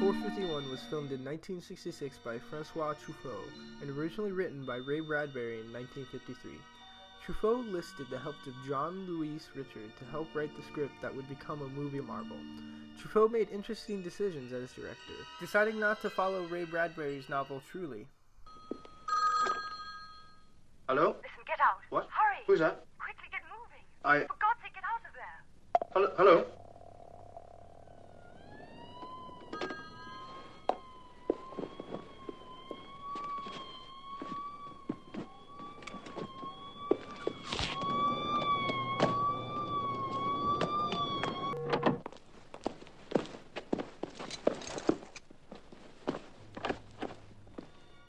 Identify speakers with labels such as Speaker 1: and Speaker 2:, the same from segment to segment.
Speaker 1: 451 was filmed in 1966 by Francois Truffaut and originally written by Ray Bradbury in 1953. Truffaut listed the help of John Louis Richard to help write the script that would become a movie marvel. Truffaut made interesting decisions as director, deciding not to follow Ray Bradbury's novel Truly.
Speaker 2: Hello?
Speaker 3: Listen, get out.
Speaker 2: What?
Speaker 3: Hurry.
Speaker 2: Who's that?
Speaker 3: Quickly, get moving.
Speaker 2: I...
Speaker 3: For God's sake, get out of there.
Speaker 2: Hello?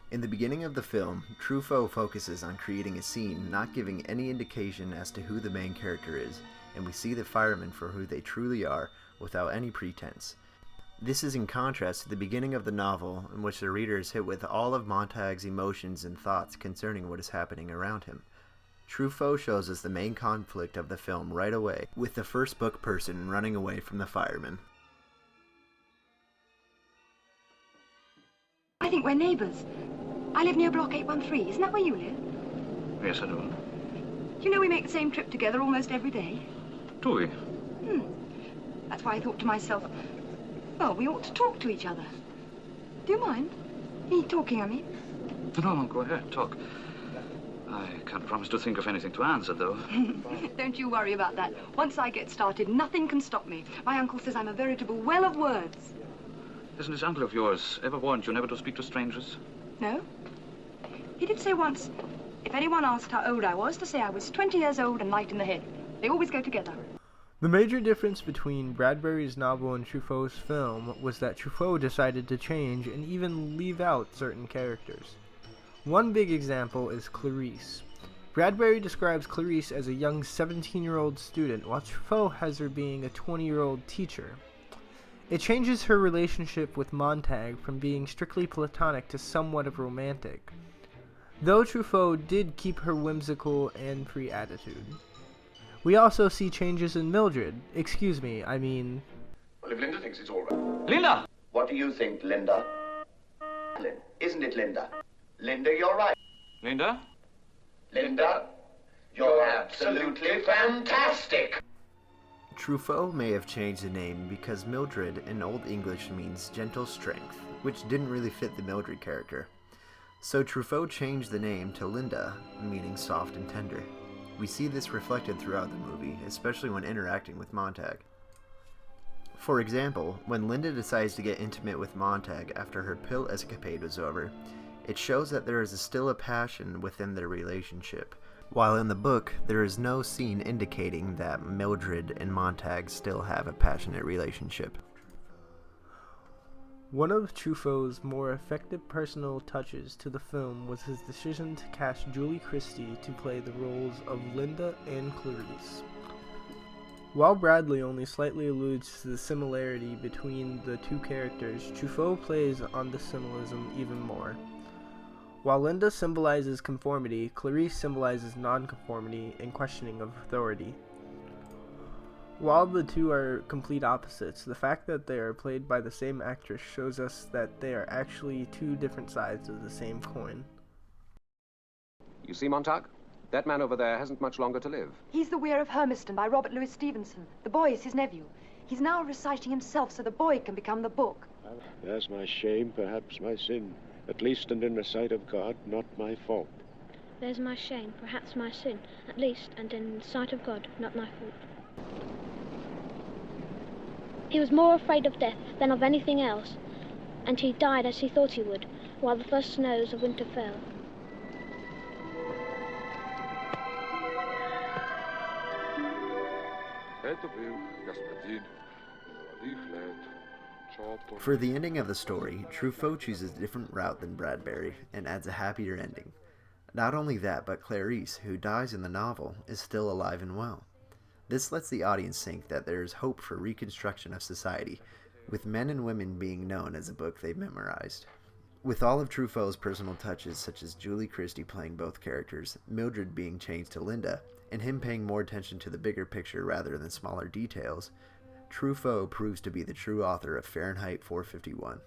Speaker 4: In the beginning of the film, Truffaut focuses on creating a scene not giving any indication as to who the main character is, and we see the firemen for who they truly are without any pretense. This is in contrast to the beginning of the novel, in which the reader is hit with all of Montag's emotions and thoughts concerning what is happening around him. Truffaut shows us the main conflict of the film right away, with the first book person running away from the firemen.
Speaker 5: I think we're neighbours. I live near Block 813. Isn't that where you live?
Speaker 6: Yes, I do.
Speaker 5: Do you know we make the same trip together almost every day?
Speaker 6: Do we?
Speaker 5: That's why I thought to myself, well, we ought to talk to each other. Do you mind? Me talking, I mean.
Speaker 6: No, go ahead, talk. I can't promise to think of anything to answer, though.
Speaker 5: Don't you worry about that. Once I get started, nothing can stop me. My uncle says I'm a veritable well of words.
Speaker 6: Hasn't this uncle of yours ever warned you never to speak to strangers?
Speaker 5: No. He did say once, if anyone asked how old I was, to say I was 20 years old and light in the head. They always go together.
Speaker 1: The major difference between Bradbury's novel and Truffaut's film was that Truffaut decided to change and even leave out certain characters. One big example is Clarice. Bradbury describes Clarice as a young 17-year-old student, while Truffaut has her being a 20-year-old teacher. It changes her relationship with Montag from being strictly platonic to somewhat of romantic, though Truffaut did keep her whimsical and free attitude. We also see changes in Mildred.
Speaker 7: Well, if Linda thinks it's all right.
Speaker 6: Linda!
Speaker 7: What do you think, Linda? Isn't it, Linda? Linda, you're right.
Speaker 6: Linda?
Speaker 7: Linda, you're absolutely fantastic.
Speaker 4: Truffaut may have changed the name because Mildred in Old English means gentle strength, which didn't really fit the Mildred character. So Truffaut changed the name to Linda, meaning soft and tender. We see this reflected throughout the movie, especially when interacting with Montag. For example, when Linda decides to get intimate with Montag after her pill escapade was over, it shows that there is still a passion within their relationship, while in the book there is no scene indicating that Mildred and Montag still have a passionate relationship.
Speaker 1: One of Truffaut's more effective personal touches to the film was his decision to cast Julie Christie to play the roles of Linda and Clarice. While Bradley only slightly alludes to the similarity between the two characters, Truffaut plays on the symbolism even more. While Linda symbolizes conformity, Clarice symbolizes nonconformity and questioning of authority. While the two are complete opposites, the fact that they are played by the same actress shows us that they are actually two different sides of the same coin.
Speaker 8: You see, Montag? That man over there hasn't much longer to live.
Speaker 5: He's The Weir of Hermiston by Robert Louis Stevenson. The boy is his nephew. He's now reciting himself so the boy can become the book.
Speaker 9: There's my shame, perhaps my sin. At least and in the sight of God, not my fault.
Speaker 10: There's my shame, perhaps my sin. At least and in the sight of God, not my fault. He was more afraid of death than of anything else, and he died as he thought he would, while the first snows of winter fell.
Speaker 4: For the ending of the story, Truffaut chooses a different route than Bradbury and adds a happier ending. Not only that, but Clarice, who dies in the novel, is still alive and well. This lets the audience think that there is hope for reconstruction of society, with men and women being known as a book they've memorized. With all of Truffaut's personal touches, such as Julie Christie playing both characters, Mildred being changed to Linda, and him paying more attention to the bigger picture rather than smaller details, Truffaut proves to be the true author of Fahrenheit 451.